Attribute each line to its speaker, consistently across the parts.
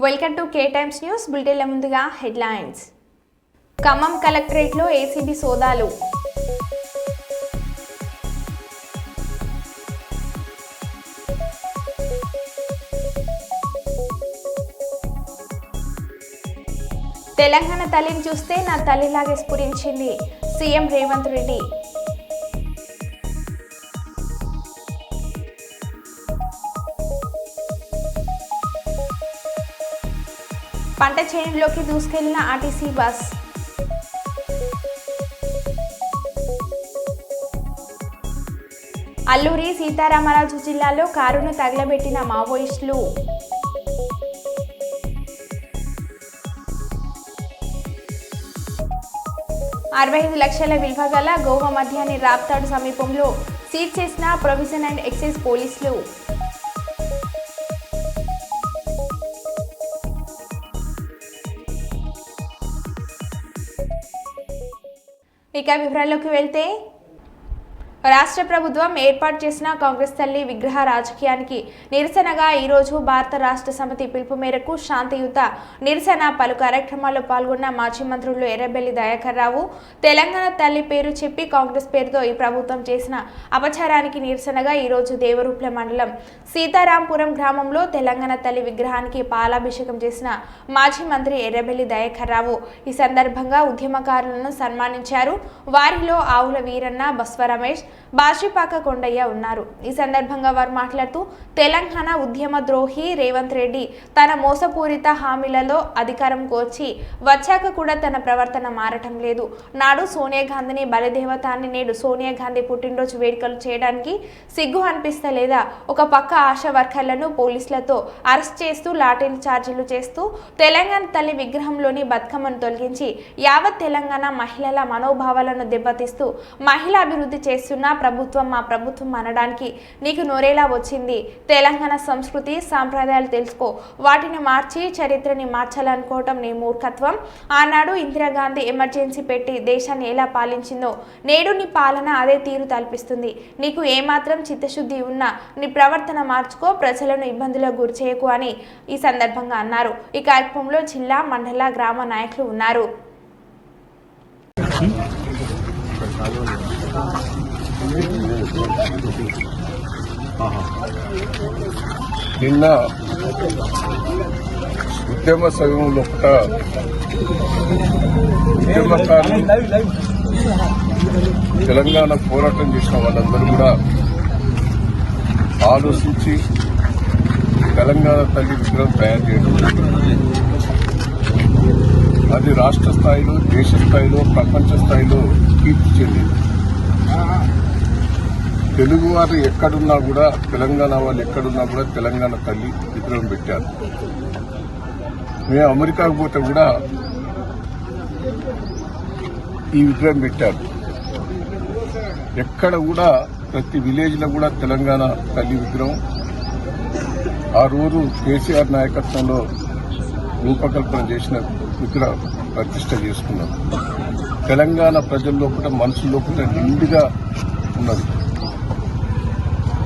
Speaker 1: Welcome to K Times News బులెటిన్ల ముందుగా headlines. Khammam కలెక్టరేట్లో ఏసీబీ సోదాలు. తెలంగాణ తల్లిని చూస్తే నా తల్లిలాగే స్ఫురించింది సీఎం రేవంత్ రెడ్డి. పంట చేనులోకి దూసుకెళ్లిన ఆర్టీసీ బస్. అల్లూరి సీతారామరాజు జిల్లాలో కారును తగలబెట్టిన మావోయిస్టులు. $65 లక్షల విలువ గల గోవా మద్యాన్ని రాప్తాడు సమీపంలో సీజ్ చేసిన ప్రొవిజన్ అండ్ ఎక్సైజ్ పోలీసులు. ఇక వివరాల్లోకి వెళ్తే, రాష్ట్ర ప్రభుత్వం ఏర్పాటు చేసిన కాంగ్రెస్ తల్లి విగ్రహ రాజకీయానికి నిరసనగా ఈరోజు భారత రాష్ట్ర సమితి పిలుపు మేరకు శాంతియుత నిరసన పలు కార్యక్రమాల్లో పాల్గొన్న మాజీ మంత్రులు ఎర్రబెల్లి దయాకర్ రావు తెలంగాణ తల్లి పేరు చెప్పి కాంగ్రెస్ పేరుతో ఈ ప్రభుత్వం చేసిన అపచారానికి నిరసనగా ఈరోజు దేవరూప్ల మండలం సీతారాంపురం గ్రామంలో తెలంగాణ తల్లి విగ్రహానికి పాలాభిషేకం చేసిన మాజీ మంత్రి ఎర్రబెల్లి దయాకర్ రావు ఈ సందర్భంగా ఉద్యమకారులను సన్మానించారు. వారిలో ఆవుల వీరన్న, బస్వ రమేష్, బాషిపాక కొండయ్య ఉన్నారు. ఈ సందర్భంగా వారు మాట్లాడుతూ తెలంగాణ ఉద్యమ ద్రోహి రేవంత్ రెడ్డి తన మోసపూరిత హామీలలో అధికారం కోర్చి వచ్చాక కూడా తన ప్రవర్తన మారటం లేదు. నాడు సోనియా గాంధీని బలిదేవతాన్ని నేడు సోనియా గాంధీ పుట్టినరోజు వేడుకలు చేయడానికి సిగ్గు అనిపిస్తలేదా? ఒక పక్క ఆశా వర్కర్లను పోలీసులతో అరెస్ట్ చేస్తూ లాఠీలు ఛార్జీలు చేస్తూ తెలంగాణ తల్లి విగ్రహంలోని బతుకమ్మను తొలగించి యావత్ తెలంగాణ మహిళల మనోభావాలను దెబ్బతీస్తూ మహిళా అభివృద్ధి చేస్తున్న ప్రభుత్వం మా ప్రభుత్వం అనడానికి నీకు నోరేలా వచ్చింది? తెలంగాణ సంస్కృతి సాంప్రదాయాలు తెలుసుకో, వాటిని మార్చి చరిత్రని మార్చాలనుకోవటం నీ మూర్ఖత్వం. ఆనాడు ఇందిరాగాంధీ ఎమర్జెన్సీ పెట్టి దేశాన్ని ఎలా పాలించిందో నేడు నీ పాలన అదే తీరు తలపిస్తుంది. నీకు ఏమాత్రం చిత్తశుద్ధి ఉన్నా నీ ప్రవర్తన మార్చుకో, ప్రజలను ఇబ్బందులకు గురి చేయకు అని ఈ సందర్భంగా అన్నారు. ఈ కార్యక్రమంలో జిల్లా, మండల, గ్రామ నాయకులు ఉన్నారు.
Speaker 2: నిన్న ఉద్యమ సమయంలో ఉద్యమకారులు తెలంగాణ పోరాటం చేసిన వాళ్ళందరూ కూడా ఆలోచించి తెలంగాణ తల్లి విగ్రహం తయారు చేయడం, అది రాష్ట్ర స్థాయిలో, దేశ స్థాయిలో, ప్రపంచ స్థాయిలో కీర్తి చెందింది. తెలుగు వారు ఎక్కడున్నా కూడా, తెలంగాణ వాళ్ళు ఎక్కడున్నా కూడా తెలంగాణ తల్లి విగ్రహం పెట్టారు. మేము అమెరికాకు పోతే కూడా ఈ విగ్రహం పెట్టారు. ఎక్కడ కూడా ప్రతి విలేజ్ లో కూడా తెలంగాణ తల్లి విగ్రహం ఆ రోజు కేసీఆర్ నాయకత్వంలో రూపకల్పన చేసిన విగ్రహం ప్రతిష్ట చేసుకున్నారు. తెలంగాణ ప్రజల్లో కూడా, మనసులో కూడా నిండుగా ఉన్నది.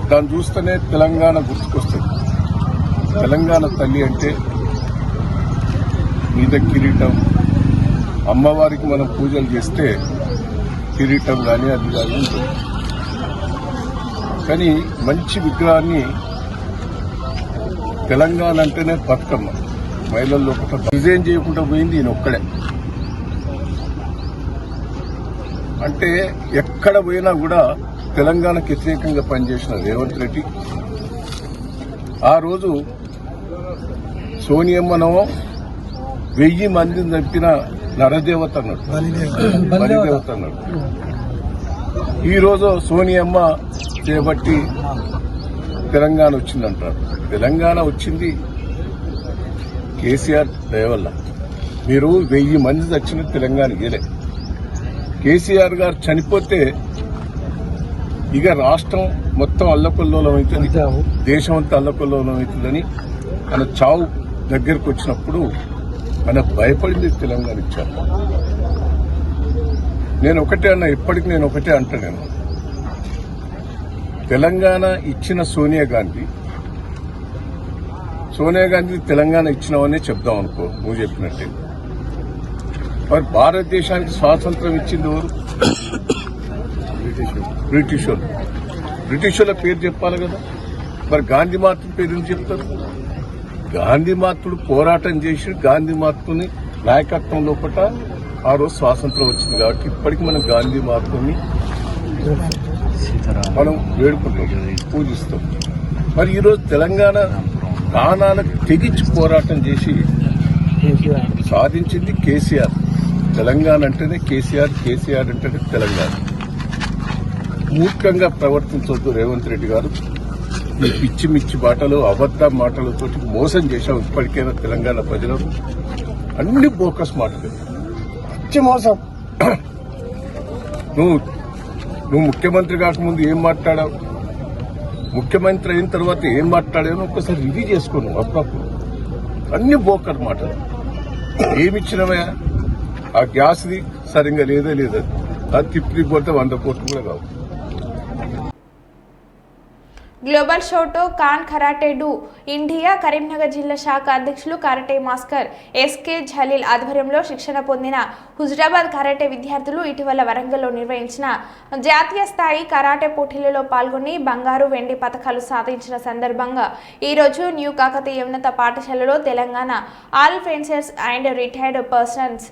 Speaker 2: దాన్ని చూస్తేనే తెలంగాణ గుర్తుకొస్తుంది. తెలంగాణ తల్లి అంటే మీద కిరీటం, అమ్మవారికి మనం పూజలు చేస్తే కిరీటం కానీ అది కానీ ఉంటుంది. కానీ మంచి విగ్రహాన్ని, తెలంగాణ అంటేనే బతుకమ్మ, మహిళల్లో ఒక డిజైన్ చేయకుండా పోయింది ఈయన ఒక్కడే. అంటే ఎక్కడ పోయినా కూడా తెలంగాణకు వ్యతిరేకంగా పనిచేసిన రేవంత్ రెడ్డి ఆ రోజు సోనియమ్మనో 1000 మందిని చంపిన నరదేవత అన్నాడు, బలిదేవత అన్నాడు. ఈరోజు సోనియమ్మ చేపట్టి తెలంగాణ వచ్చిందంటారు. తెలంగాణ వచ్చింది కేసీఆర్ దయ వల్ల. మీరు 1000 మంది చచ్చిన తెలంగాణ గేలే. కేసీఆర్ గారు చనిపోతే ఇక రాష్ట్రం మొత్తం అల్లకొల్లోలం అవుతుంది, దేశం అంతా అల్లకొల్లోలం అవుతుందని ఆయన చావు దగ్గరకు వచ్చినప్పుడు ఆయన భయపడింది తెలంగాణ ఇచ్చారు. నేను ఒకటే అన్నా, ఇప్పటికి నేను ఒకటే అంటా, నేను తెలంగాణ ఇచ్చిన సోనియా గాంధీ సోనియా గాంధీ తెలంగాణ ఇచ్చినావనే చెప్దాం అనుకో, నువ్వు చెప్పినట్టే. మరి భారతదేశానికి స్వాతంత్రం ఇచ్చింది ఎవరు? బ్రిటిష్ వాళ్ళు. బ్రిటిష్ వాళ్ళ పేరు చెప్పాలి కదా. మరి గాంధీ మహాత్ముడి పేరు ఎందుకు చెప్తారు? గాంధీ మహాత్ముడు పోరాటం చేసి గాంధీ మహాత్ముని నాయకత్వం లోపల ఆ రోజు స్వాతంత్రం వచ్చింది. కాబట్టి ఇప్పటికీ మనం గాంధీ మహాత్ముని మనం వేడుకుంటాం, పూజిస్తాం. మరి ఈరోజు తెలంగాణ ప్రాణాలకు తెగించి పోరాటం చేసి సాధించింది కేసీఆర్. తెలంగాణ అంటేనే కేసీఆర్, కేసీఆర్ అంటేనే తెలంగాణ. మూర్ఖంగా ప్రవర్తించవద్దు రేవంత్ రెడ్డి గారు. ఈ పిచ్చి మిచ్చి మాటలు, అబద్ధ మాటలతో మోసం చేశావు ఇప్పటికైనా తెలంగాణ ప్రజలు. అన్ని బోకస్ మాటలు, పిచ్చి మోసం. నువ్వు ముఖ్యమంత్రి కాకముందు ఏం మాట్లాడావు, ముఖ్యమంత్రి అయిన తర్వాత ఏం మాట్లాడావు ఒక్కసారి రివ్యూ చేసుకోను. అప్పుడప్పుడు అన్ని బోకర్ మాటలు. ఏమిచ్చినవా? ఆ గ్యాస్ది సరిగ్గా లేదే, అది తిప్పి పోతే 100 కోట్లు కూడా కావు.
Speaker 1: Global shotokan karate do India Karimnagar జిల్లా శాఖ అధ్యక్షులు కరాటే మాస్టర్ ఎస్కే జలీల్ ఆధ్వర్యంలో శిక్షణ పొందిన హుజురాబాద్ కరాటే విద్యార్థులు ఇటీవల వరంగల్లో నిర్వహించిన జాతీయ స్థాయి కరాటే పోటీలలో పాల్గొని బంగారు, వెండి పతకాలు సాధించిన సందర్భంగా ఈరోజు న్యూ కాకతీయ ఉన్నత పాఠశాలలో Telangana all pensioners and retired persons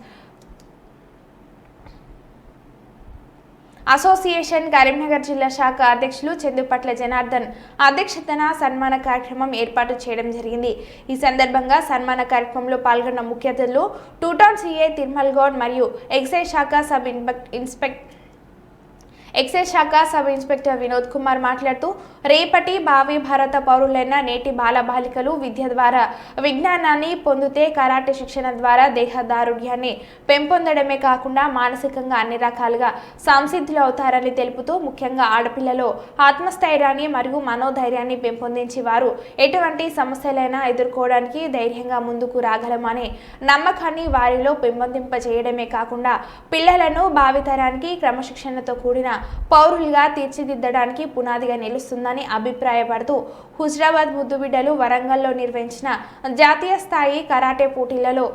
Speaker 1: association Karimnagar జిల్లా శాఖ అధ్యక్షులు చందుపట్ల జనార్దన్ అధ్యక్షతన సన్మాన కార్యక్రమం ఏర్పాటు చేయడం జరిగింది. ఈ సందర్భంగా సన్మాన కార్యక్రమంలో పాల్గొన్న ముఖ్య అతిథులు టూటౌన్ సిఐ తిరుమల్ గౌడ్ మరియు ఎక్సైజ్ శాఖ సబ్ ఇన్స్పెక్టర్ వినోద్ కుమార్ మాట్లాడుతూ రేపటి భావి భారత పౌరులైన నేటి బాలబాలికలు విద్య ద్వారా విజ్ఞానాన్ని పొందితే కరాటే శిక్షణ ద్వారా దేహదారుఢ్యాన్ని పెంపొందడమే కాకుండా మానసికంగా అన్ని రకాలుగా సంసిద్ధులు అవుతారని తెలుపుతూ ముఖ్యంగా ఆడపిల్లలో ఆత్మస్థైర్యాన్ని మరియు మనోధైర్యాన్ని పెంపొందించి వారు ఎటువంటి సమస్యలైనా ఎదుర్కోవడానికి ధైర్యంగా ముందుకు రాగలమనే నమ్మకాన్ని వారిలో పెంపొందింపజేయడమే కాకుండా పిల్లలను భావితరానికి క్రమశిక్షణతో కూడిన పౌరులుగా తీర్చిదిద్దడానికి పునాదిగా నిలుస్తుందని అభిప్రాయపడుతూ హుజురాబాద్ ముద్దుబిడ్డలు వరంగల్లో నిర్వహించిన జాతీయ స్థాయి కరాటే పోటీలలో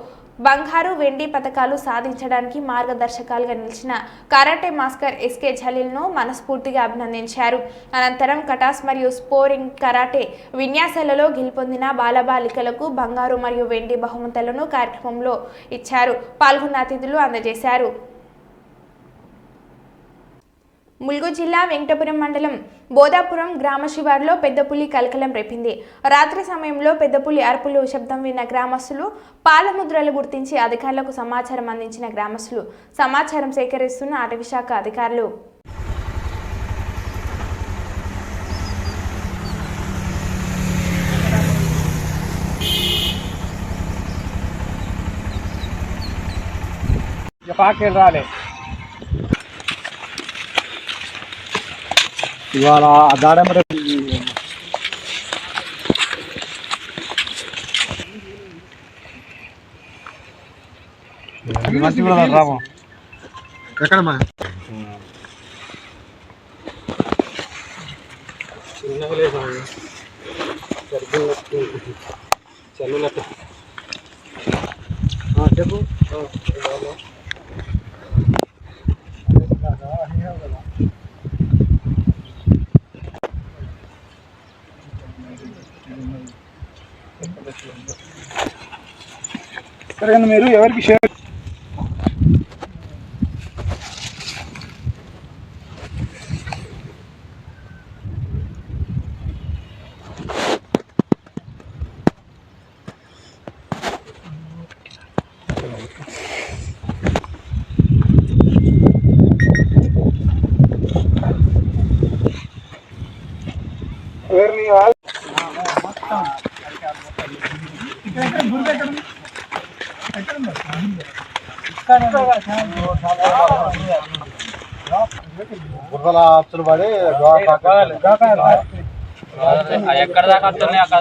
Speaker 1: బంగారు, వెండి పతకాలు సాధించడానికి మార్గదర్శకాలుగా నిలిచిన కరాటే మాస్టర్ ఎస్కే జలీల్ను మనస్ఫూర్తిగా అభినందించారు. అనంతరం కటాస్ మరియు స్పోరింగ్ కరాటే విన్యాసాలలో గెలుపొందిన బాలబాలికలకు బంగారు మరియు వెండి బహుమతులను కార్యక్రమంలో ఇచ్చారు. పాల్గొన్న అతిథులు అందజేశారు. ములుగు జిల్లా వెంకటపురం మండలం బోధాపురం గ్రామ శివారులో పెద్దపులి కలకలం రేపింది. రాత్రి సమయంలో పెద్దపులి అరుపులు శబ్దం విన్న గ్రామస్తులు పాలముద్రలు గుర్తించి అధికారులకు సమాచారం అందించిన గ్రామస్తులు సమాచారం సేకరిస్తున్న అటవీశాఖ అధికారులు
Speaker 3: ఇవాళ దాడమర రాము ఎక్కడమ్మా చల్లునట్టు చెప్పు. సరే మీరు ఎవరికి షేర్ ఎవరిని బుర్రల అచ్చులు పడి ఎక్కడ దాకా వస్తున్నాయి అక్కడ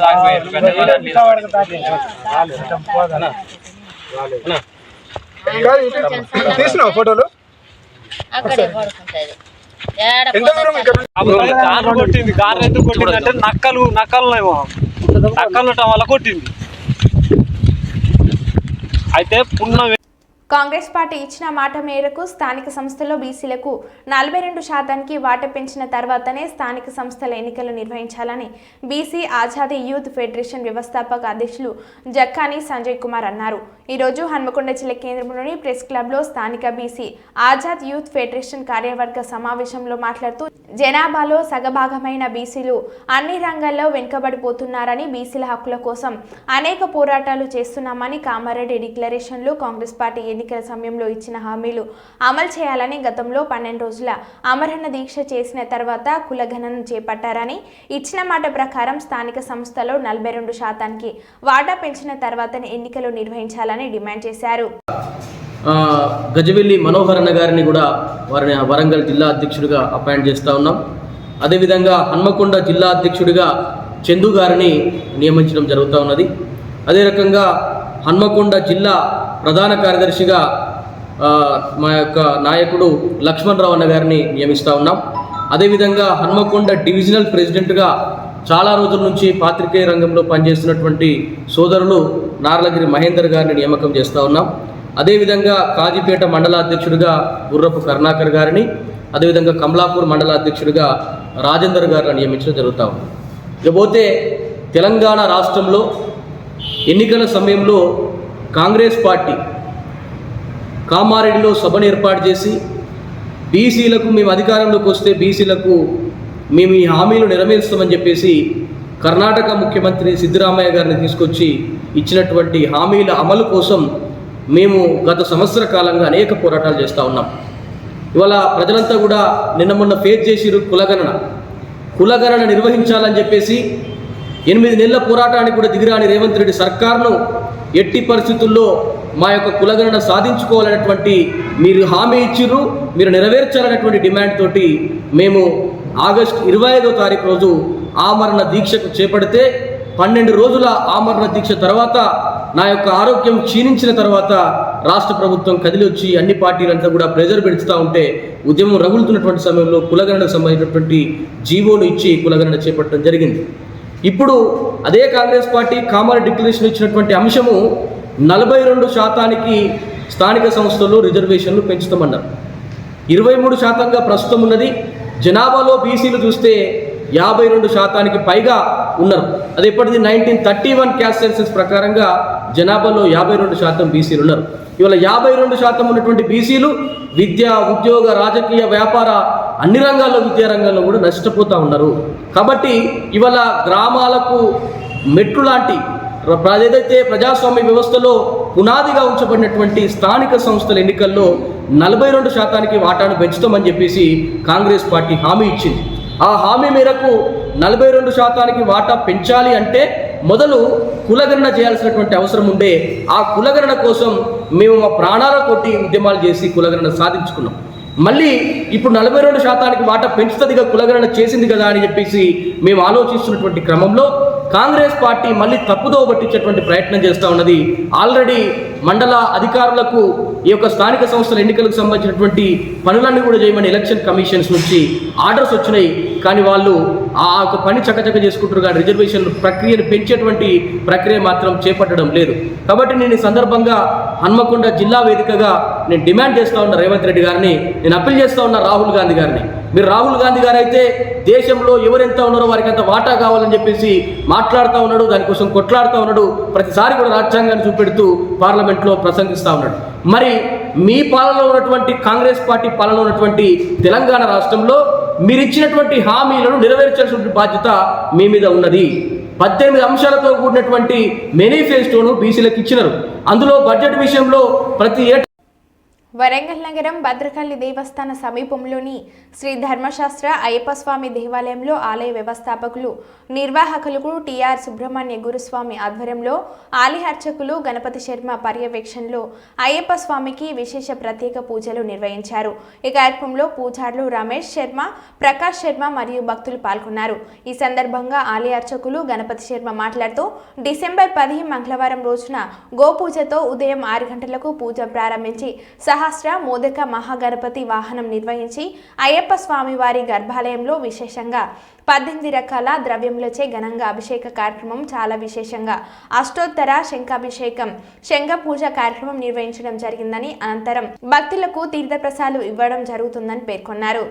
Speaker 3: తీసినావు ఫోటోలు కారు కొట్టింది. కారు ఎందుకు కొట్టింది అంటే నక్కలు అక్కర్లటం వల్ల కొట్టింది. అయితే
Speaker 1: కాంగ్రెస్ పార్టీ ఇచ్చిన మాట మేరకు స్థానిక సంస్థల్లో బీసీలకు 42% వాటా పెంచిన తర్వాతనే స్థానిక సంస్థల ఎన్నికలు నిర్వహించాలని బీసీ ఆజాదీ యూత్ ఫెడరేషన్ వ్యవస్థాపక అధ్యక్షులు జక్కాని సంజయ్ కుమార్ అన్నారు. ఈరోజు హన్మకొండ జిల్లా కేంద్రంలోని ప్రెస్ క్లబ్లో స్థానిక బీసీ ఆజాద్ యూత్ ఫెడరేషన్ కార్యవర్గ సమావేశంలో మాట్లాడుతూ జనాభాలో సగభాగమైన బీసీలు అన్ని రంగాల్లో వెనుకబడిపోతున్నారని, బీసీల హక్కుల కోసం అనేక పోరాటాలు చేస్తున్నామని, కామారెడ్డి డిక్లరేషన్లు కాంగ్రెస్ పార్టీ ఎన్నికల సమయంలో ఇచ్చిన హామీలు అమలు చేయాలని, గతంలో 12 రోజుల అమరణ దీక్ష చేసిన తర్వాత కులగణన చేపట్టారని, ఇచ్చిన మాట ప్రకారం స్థానిక సంస్థలో 42% వాటా పెంచిన తర్వాతనే ఎన్నికలు నిర్వహించాలని డిమాండ్ చేశారు.
Speaker 4: గజవెల్లి మనోహర్ అన్న గారిని కూడా వారిని వరంగల్ జిల్లా అధ్యక్షుడిగా అపాయింట్ చేస్తూ ఉన్నాం. అదేవిధంగా హన్మకొండ జిల్లా అధ్యక్షుడిగా చందు గారిని నియమించడం జరుగుతూ ఉన్నది. అదే రకంగా హన్మకొండ జిల్లా ప్రధాన కార్యదర్శిగా మా యొక్క నాయకుడు లక్ష్మణరావు అన్న గారిని నియమిస్తూ ఉన్నాం. అదేవిధంగా హన్మకొండ డివిజనల్ ప్రెసిడెంట్గా చాలా రోజుల నుంచి పాత్రికేయ రంగంలో పనిచేస్తున్నటువంటి సోదరులు నార్లగిరి మహేందర్ గారిని నియామకం చేస్తూ ఉన్నాం. అదేవిధంగా కాజీపేట మండల అధ్యక్షుడిగా గుర్రపు కరుణాకర్ గారిని, అదేవిధంగా కమలాపూర్ మండల అధ్యక్షుడిగా రాజేందర్ గారిని నియమించడం జరుగుతూ ఉంది. ఇకపోతే తెలంగాణ రాష్ట్రంలో ఎన్నికల సమయంలో కాంగ్రెస్ పార్టీ కామారెడ్డిలో సభను ఏర్పాటు చేసి బీసీలకు మేము అధికారంలోకి వస్తే బీసీలకు మేము ఈ హామీలు నెరవేరుస్తామని చెప్పేసి కర్ణాటక ముఖ్యమంత్రి సిద్ధరామయ్య గారిని తీసుకొచ్చి ఇచ్చినటువంటి హామీల అమలు కోసం మేము గత సంవత్సర కాలంగా అనేక పోరాటాలు చేస్తూ ఉన్నాం. ఇవాళ ప్రజలంతా కూడా నిన్న మొన్న ఫేస్ చేసిరు కులగణన నిర్వహించాలని చెప్పేసి 8 నెలల పోరాటానికి కూడా దిగిరాని రేవంత్ రెడ్డి సర్కార్ను ఎట్టి పరిస్థితుల్లో మా యొక్క కులగణన సాధించుకోవాలనేటువంటి మీరు హామీ ఇచ్చిర్రు, మీరు నెరవేర్చాలనేటువంటి డిమాండ్ తోటి మేము ఆగస్టు 25వ తారీఖు రోజు ఆమరణ దీక్షకు చేపడితే 12 రోజుల ఆమరణ దీక్ష తర్వాత నా యొక్క ఆరోగ్యం క్షీణించిన తర్వాత రాష్ట్ర ప్రభుత్వం కదిలి వచ్చి అన్ని పార్టీలంతా కూడా ప్రెజర్ పెంచుతూ ఉంటే ఉద్యమం రగులుతున్నటువంటి సమయంలో కులగణనకు సంబంధించినటువంటి జీవోను ఇచ్చి కులగణన చేపట్టడం జరిగింది. ఇప్పుడు అదే కాంగ్రెస్ పార్టీ కామారెడ్డి డిక్లరేషన్ ఇచ్చినటువంటి అంశము 42% స్థానిక సంస్థల్లో రిజర్వేషన్లు పెంచుతామన్నారు. 23%గా ప్రస్తుతం ఉన్నది. జనాభాలో బీసీలు చూస్తే 52% పైగా ఉన్నారు. అది ఎప్పటిది 1931 క్యాస్ట్ సెన్సస్ ప్రకారంగా జనాభాలో 52% బీసీలు ఉన్నారు. ఇవాళ 52% ఉన్నటువంటి బీసీలు విద్య, ఉద్యోగ, రాజకీయ, వ్యాపార అన్ని రంగాల్లో, విద్యారంగంలో కూడా నష్టపోతూ ఉన్నారు. కాబట్టి ఇవాళ గ్రామాలకు మెట్లు లాంటి ఏదైతే ప్రజాస్వామ్య వ్యవస్థలో పునాదిగా ఉంచబడినటువంటి స్థానిక సంస్థల ఎన్నికల్లో 42%కి వాటాను పెంచుతామని చెప్పేసి కాంగ్రెస్ పార్టీ హామీ ఇచ్చింది. ఆ హామీ మేరకు 42%కి వాటా పెంచాలి అంటే మొదలు కులగణన చేయాల్సినటువంటి అవసరం ఉండే. ఆ కులగణన కోసం మేము మా ప్రాణాల కొట్టి ఉద్యమాలు చేసి కులగణన సాధించుకున్నాం. మళ్ళీ ఇప్పుడు 42%కి వాటా పెంచుతుందిగా, కులగణన చేసింది కదా అని చెప్పేసి మేము ఆలోచిస్తున్నటువంటి క్రమంలో కాంగ్రెస్ పార్టీ మళ్ళీ తప్పుదోవ పట్టించేటువంటి ప్రయత్నం చేస్తూ ఉన్నది. ఆల్రెడీ మండల అధికారులకు ఈ యొక్క స్థానిక సంస్థల ఎన్నికలకు సంబంధించినటువంటి పనులన్నీ కూడా చేయమని ఎలక్షన్ కమిషన్స్ నుంచి ఆర్డర్స్ వచ్చినాయి. కానీ వాళ్ళు ఆ ఒక పని చకచక చేసుకుంటారు, కానీ రిజర్వేషన్ ప్రక్రియను పెంచేటువంటి ప్రక్రియ మాత్రం చేపట్టడం లేదు. కాబట్టి నేను ఈ సందర్భంగా హన్మకొండ జిల్లా వేదికగా నేను డిమాండ్ చేస్తూ ఉన్నా రేవంత్ రెడ్డి గారిని, నేను అప్పీల్ చేస్తూ ఉన్నా రాహుల్ గాంధీ గారిని. మీరు రాహుల్ గాంధీ గారు అయితే దేశంలో ఎవరెంత ఉన్నారో వారికి అంత వాటా కావాలని చెప్పేసి మాట్లాడుతూ ఉన్నాడు, దానికోసం కొట్లాడుతూ ఉన్నాడు. ప్రతిసారి కూడా రాజ్యాంగాన్ని చూపెడుతూ పార్లమెంట్లో ప్రసంగిస్తూ ఉన్నాడు. మరి మీ పాలనలో ఉన్నటువంటి కాంగ్రెస్ పార్టీ పాలనలో ఉన్నటువంటి తెలంగాణ రాష్ట్రంలో మీరు ఇచ్చినటువంటి హామీలను నెరవేర్చాల్సిన బాధ్యత మీ మీద ఉన్నది. 18 అంశాలతో కూడినటువంటి మేనిఫెస్టోను బీసీలకు ఇచ్చినారు. అందులో బడ్జెట్ విషయంలో ప్రతి ఏటా
Speaker 1: వరంగల్ నగరం భద్రకాళి దేవస్థాన సమీపంలోని శ్రీ ధర్మశాస్త్ర అయ్యప్ప స్వామి దేవాలయంలో ఆలయ వ్యవస్థాపకులు, నిర్వాహకులకు టిఆర్ సుబ్రహ్మణ్య గురుస్వామి ఆధ్వర్యంలో ఆలయ అర్చకులు గణపతి శర్మ పర్యవేక్షణలో అయ్యప్ప స్వామికి విశేష ప్రత్యేక పూజలు నిర్వహించారు. ఈ కార్యక్రమంలో పూజారులు రమేష్ శర్మ, ప్రకాష్ శర్మ మరియు భక్తులు పాల్గొన్నారు. ఈ సందర్భంగా ఆలయ అర్చకులు గణపతి శర్మ మాట్లాడుతూ డిసెంబర్ 10 మంగళవారం రోజున గోపూజతో ఉదయం 6 గంటలకు పూజ ప్రారంభించి సహా సహస్ర మోదక మహాగణపతి వాహనం నిర్వహించి అయ్యప్ప స్వామివారి గర్భాలయంలో విశేషంగా 18 రకాల ద్రవ్యములచే ఘనంగా అభిషేక కార్యక్రమం చాలా విశేషంగా అష్టోత్తర శంఖాభిషేకం శంఖ పూజ కార్యక్రమం నిర్వహించడం జరిగిందని అనంతరం భక్తులకు తీర్థప్రసాదాలు ఇవ్వడం జరుగుతుందని పేర్కొన్నారు.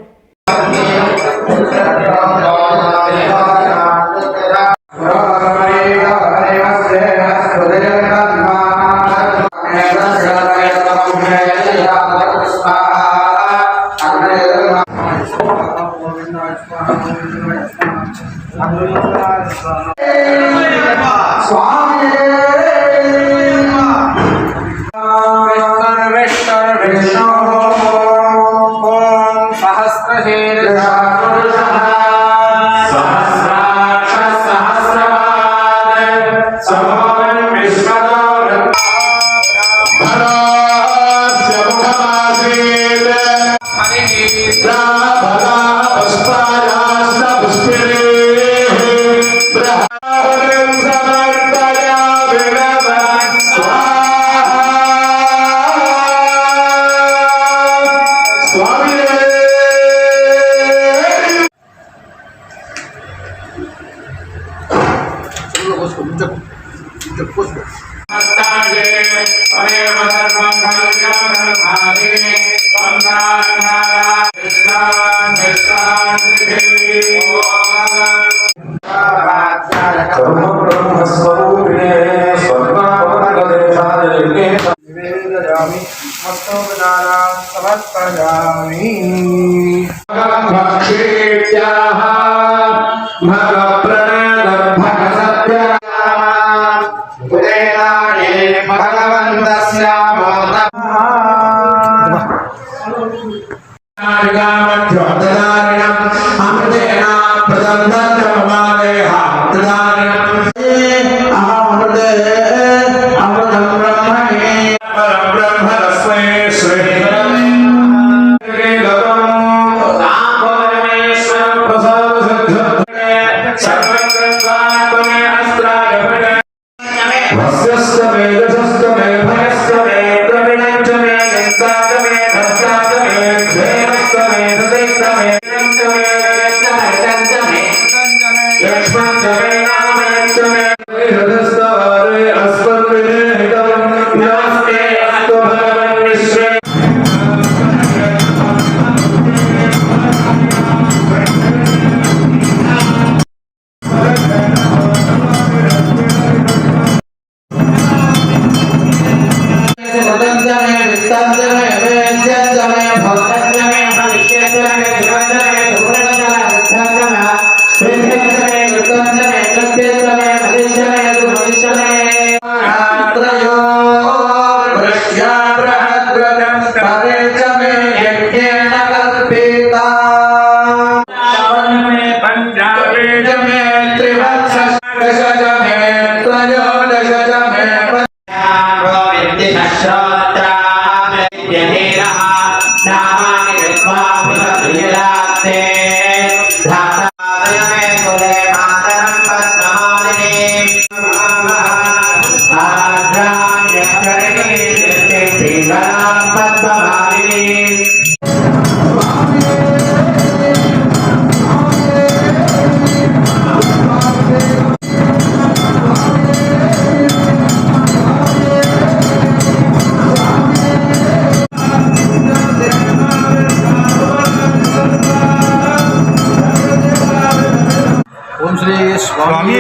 Speaker 5: స్వామి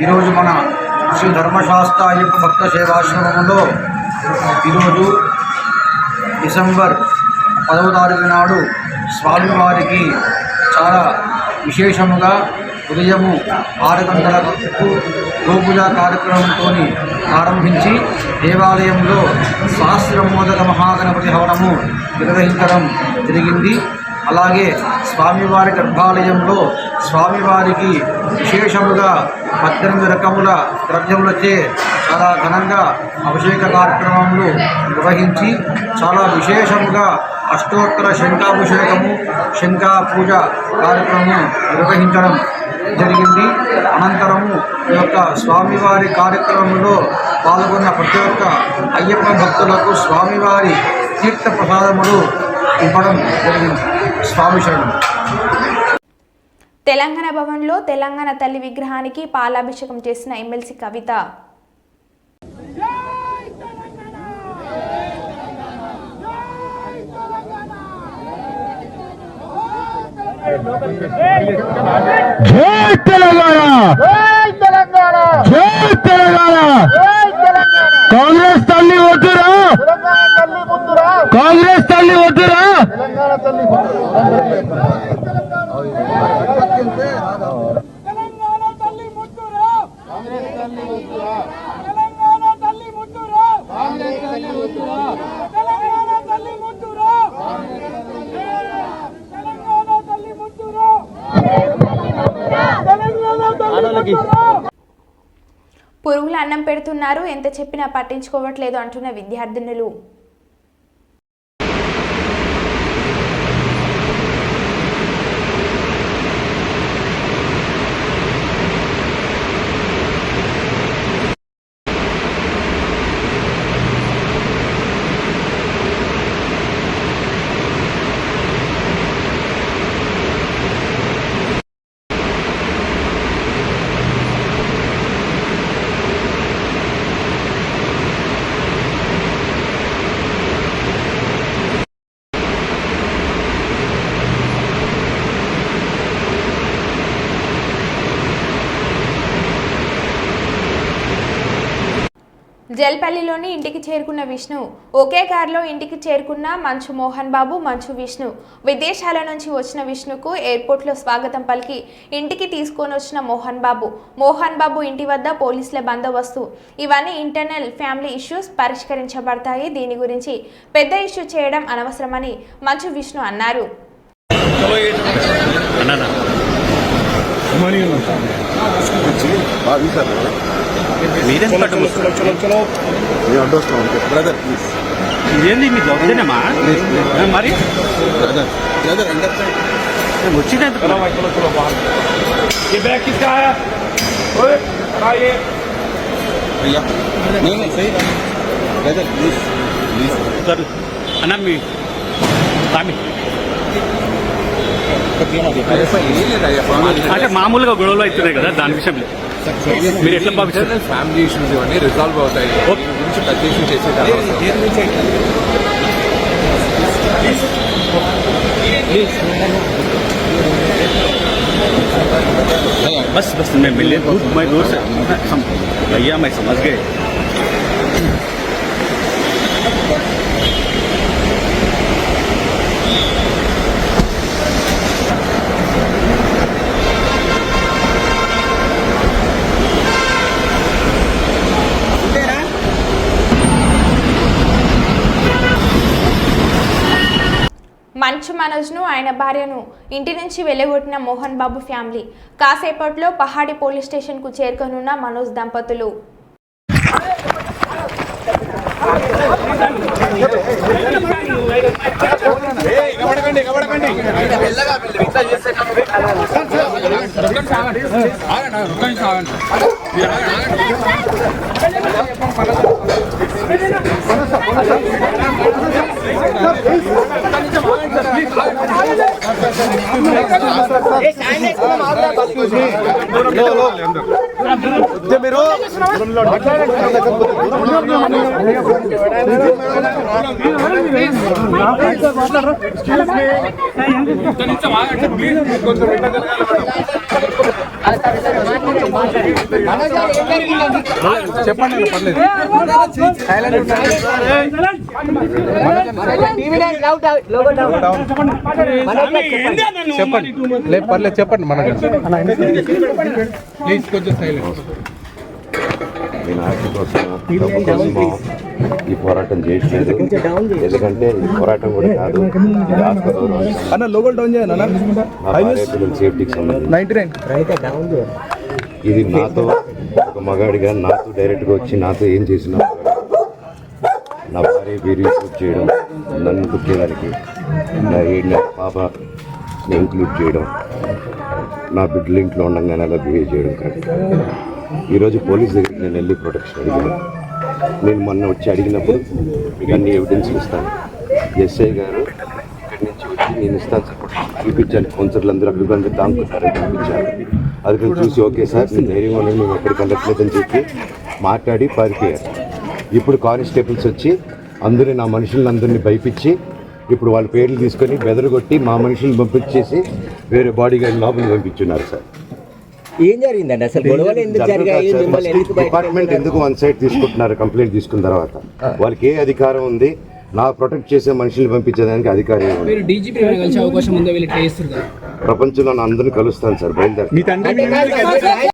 Speaker 5: ఈరోజు మన శ్రీ ధర్మశాస్త్ర అయ్యప్ప భక్త సేవాశ్రమంలో ఈరోజు డిసెంబర్ 10వ తారీఖు నాడు స్వామివారికి చాలా విశేషముగా ఉదయము 6 గంటలకు గోపూజ కార్యక్రమంతో ప్రారంభించి దేవాలయంలో సహస్రమోదక మహాగణపతి హవనము నిర్వహించడం జరిగింది. అలాగే స్వామివారి గర్భాలయంలో స్వామివారికి విశేషముగా 18 రకముల ద్రవ్యములచే చాలా ఘనంగా అభిషేక కార్యక్రమములు నిర్వహించి చాలా విశేషముగా అష్టోత్తర శంఖాభిషేకము శంఖా పూజ కార్యక్రమం నిర్వహించడం జరిగింది. అనంతరము ఈ యొక్క స్వామివారి కార్యక్రమంలో పాల్గొన్న ప్రతి ఒక్క అయ్యప్ప భక్తులకు స్వామివారి తీర్థ ప్రసాదములు ఇవ్వడం జరిగింది. స్వామి శరణం.
Speaker 1: తెలంగాణ భవన్లో తెలంగాణ తల్లి విగ్రహానికి పాలాభిషేకం చేసిన ఎమ్మెల్సీ కవిత.
Speaker 6: జై తెలంగాణ, జై తెలంగాణ. కాంగ్రెస్ తల్లి వద్దురా, కాంగ్రెస్ తల్లి వద్దురా.
Speaker 1: పురుగులు అన్నం పెడుతున్నారు, ఎంత చెప్పినా పట్టించుకోవట్లేదు అంటున్న విద్యార్థినులు. జల్పల్లిలోని ఇంటికి చేరుకున్న విష్ణు, ఒకే కారులో ఇంటికి చేరుకున్న మంచు మోహన్ బాబు, మంచు విష్ణు. విదేశాల నుంచి వచ్చిన విష్ణుకు ఎయిర్పోర్ట్లో స్వాగతం పలికి ఇంటికి తీసుకొని వచ్చిన మోహన్ బాబు ఇంటి వద్ద పోలీసుల బందోబస్తు. ఇవన్నీ ఇంటర్నల్ ఫ్యామిలీ ఇష్యూస్, పరిష్కరించబడతాయి. దీని గురించి పెద్ద ఇష్యూ చేయడం అనవసరమని మంచు విష్ణు అన్నారు.
Speaker 3: ఇదేంది మీ దొరకదేనమ్మా మరి వచ్చింది అన్న మీ అంటే మామూలుగా గొడవలు అవుతున్నాయి కదా, దాని విషయంలో మీరు ఎట్లా భావిస్తారు?
Speaker 7: ఫ్యామిలీ ఇష్యూస్ ఇవన్నీ రిజాల్వ్ అవుతాయి. గురించి పెద్ద ఇష్యూ చేసే
Speaker 3: बस मैं मिले मैं दूर से भैया मैं समझ गए.
Speaker 1: మంచు మనోజ్ను ఆయన భార్యను ఇంటి నుంచి వెళ్లగొట్టిన మోహన్ బాబు ఫ్యామిలీ. కాసేపట్లో పహాడి పోలీస్ స్టేషన్కు చేరుకోనున్న మనోజ్ దంపతులు.
Speaker 7: చెప్పండి పర్లేదు. చెప్పండి లేదు పర్లేదు చెప్పండి మనకు ప్లీజ్ కొంచెం సైలెంట్.
Speaker 8: వినాయకుడి కోసం ఈ పోరాటం చేయట్లేదు, ఎందుకంటే ఈ పోరాటం కూడా కాదు, పిల్లల సేఫ్టీకి సంబంధించి ఇది నాతో ఒక మగాడిగా నాతో డైరెక్ట్గా వచ్చి నాతో ఏం చేసినా నా భార్య వీరి చేయడం, నన్ను కుట్టేదానికి నా 7 నెలల పాప ఇంక్లూడ్ చేయడం, నా బిడ్డలు ఇంట్లో ఉండగానే అలా బిహేవ్ చేయడం కరెక్ట్. ఈరోజు పోలీస్ దగ్గరికి నేను వెళ్ళి ప్రొటెక్షన్ అడిగాను. నేను మొన్న వచ్చి అడిగినప్పుడు మీకు అన్ని ఎవిడెన్స్లు ఇస్తాను, ఎస్ఐ గారు ఇక్కడి నుంచి వచ్చి నేను ఇస్తాను సార్ చూపించాను, కౌన్సిలర్లు అందరూ అభిప్రాయం దాంకున్నారని చూపించాను. అది నేను చూసి ఓకే సార్ నేను ధైర్యంగా ఉండండి, మేము ఎక్కడికి వెళ్ళట్లేదని చెప్పి మాట్లాడి పారిపోయారు. ఇప్పుడు కానిస్టేబుల్స్ వచ్చి అందరూ నా మనుషులందరినీ భయపించి ఇప్పుడు వాళ్ళ పేర్లు తీసుకొని బెదరగొట్టి మా మనుషులను పంపించేసి వేరే బాడీ గార్డ్ లోపలికి పంపించున్నారు సార్.
Speaker 9: ఏం జరిగిందండి అసలు? గొడవలు ఎందుకు జరిగాయి?
Speaker 8: డిపార్ట్మెంట్ ఎందుకు వన్ సైడ్ తీసుకుంటున్నారు? కంప్లైంట్ తీసుకున్న తర్వాత వాళ్ళకి ఏ అధికారం ఉంది? నా ప్రొటెక్ట్ చేసే మనుషుల్ని పంపించేదానికి అధికారం ఏముంది? ప్రపంచంలో నా అందరినీ కలుస్తాను సార్, బయలుదేరి.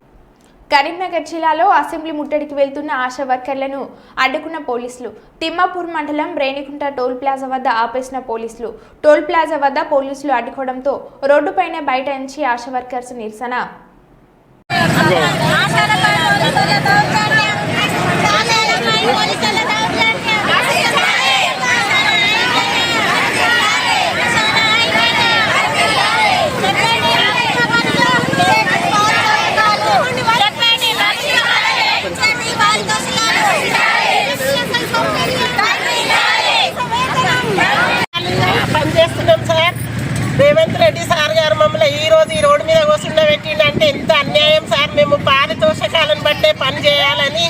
Speaker 1: కరీంనగర్ జిల్లాలో అసెంబ్లీ ముట్టడికి వెళ్తున్న ఆశా వర్కర్లను అడ్డుకున్న పోలీసులు. తిమ్మాపూర్ మండలం రేణిగుంట టోల్ ప్లాజా వద్ద ఆపేసిన పోలీసులు. టోల్ ప్లాజా వద్ద పోలీసులు అడ్డుకోవడంతో రోడ్డుపైనే బైఠాయించి ఆశా వర్కర్స్ నిరసన.
Speaker 10: పనిచేస్తున్నాం సార్. రేవంత్ రెడ్డి సార్ గారు మమ్మల్ని ఈ రోజు ఈ రోడ్డు మీద కూర్చుండబెట్టిండంటే ఎంత అన్యాయం సార్. మేము పారితోషకాలను బట్టే పని చేయాలని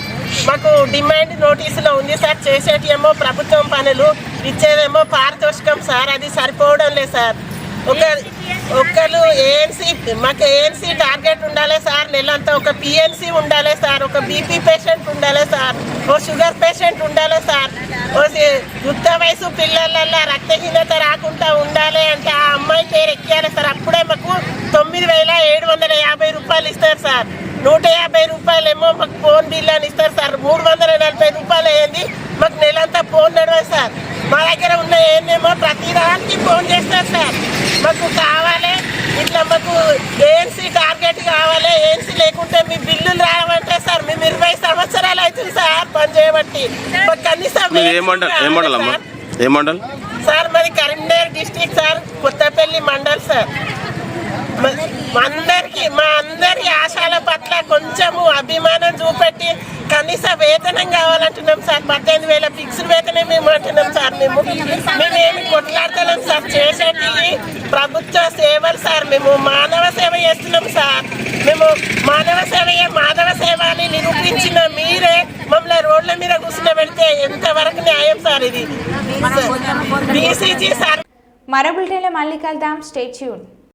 Speaker 10: మాకు డిమాండ్ నోటీసులో ఉంది సార్. చేసేటివేమో ప్రభుత్వం పనులు, ఇచ్చేదేమో పారితోషికం సార్. అది సరిపోవడం లేదు సార్. ఒకరు ఏఎన్సీ, మాకు ఏఎన్సీ టార్గెట్ ఉండాలి సార్. నెలంతా ఒక పిఎన్సీ ఉండాలి సార్, ఒక బీపీ పేషెంట్ ఉండాలి సార్, ఓ షుగర్ పేషెంట్ ఉండాలి సార్, ఓ యుక్త వయసు పిల్లలల్లో రక్తహీనత రాకుండా ఉండాలి అంటే ఆ అమ్మాయి పేరు ఎక్కియాలి సార్. అప్పుడే మాకు 9,750 రూపాయలు ఇస్తారు సార్. 150 రూపాయలు ఏమో మాకు ఫోన్ బిల్ అని ఇస్తారు సార్. 340 రూపాయలు అయ్యింది మాకు నెలంతా ఫోన్ నడవాలి సార్. మా దగ్గర ఉన్న ఏమో ప్రతి దానికి ఫోన్ చేస్తారు సార్. మాకు కావాలి ఇట్లా, మాకు ఏఎన్సీ టార్గెట్ కావాలి. ఏఎన్సీ లేకుంటే మీ బిల్లులు రావంటే సార్ మేము 20 సంవత్సరాలు అవుతుంది సార్ పని చేయబట్టి. మాకు కనీసం సార్ మాది Karimnagar district sir, Kothapalli mandal sir. మా అందరి ఆశల పట్ల కొంచెము అభిమానం చూపెట్టి కనీస వేతనం కావాలంటున్నాం సార్. 18,000 ఫిక్స్డ్ వేతనం మేము అంటున్నాం సార్. మేమేమి కొట్లాడతలేం సార్. చేసేటివి ప్రభుత్వ సేవలు సార్. మేము మానవ సేవ చేస్తున్నాం సార్. మేము మానవ సేవయే మాధవ సేవ అని నిరూపించిన మీరే మమ్మల్ని రోడ్ల మీద కూర్చుని పెడితే ఎంతవరకు న్యాయం సార్? ఇది బీసీజీ సార్.
Speaker 1: మరో బులెటిన్లో మళ్ళీ కలుద్దాం. Stay tune.